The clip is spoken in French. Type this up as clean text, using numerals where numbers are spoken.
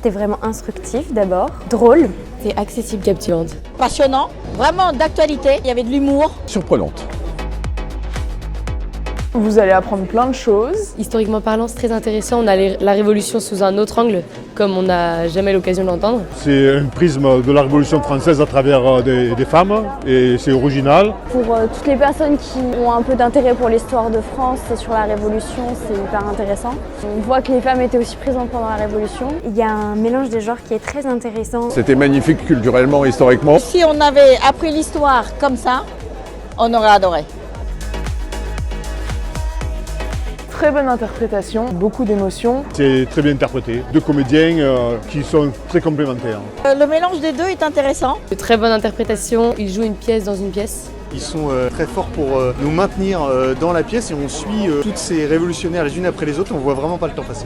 C'était vraiment instructif d'abord, drôle. C'est accessible, captivante. Passionnant, vraiment d'actualité, il y avait de l'humour. Surprenante. Vous allez apprendre plein de choses. Historiquement parlant, c'est très intéressant. On a la Révolution sous un autre angle, comme on n'a jamais l'occasion de l'entendre. C'est un prisme de la Révolution française à travers des femmes et c'est original. Pour toutes les personnes qui ont un peu d'intérêt pour l'histoire de France sur la Révolution, c'est hyper intéressant. On voit que les femmes étaient aussi présentes pendant la Révolution. Il y a un mélange des genres qui est très intéressant. C'était magnifique culturellement, historiquement. Si on avait appris l'histoire comme ça, on aurait adoré. Très bonne interprétation, beaucoup d'émotions. C'est très bien interprété. Deux comédiens qui sont très complémentaires. Le mélange des deux est intéressant. De très bonne interprétation. Ils jouent une pièce dans une pièce. Ils sont très forts pour nous maintenir dans la pièce et on suit toutes ces révolutionnaires les unes après les autres. On voit vraiment pas le temps passer.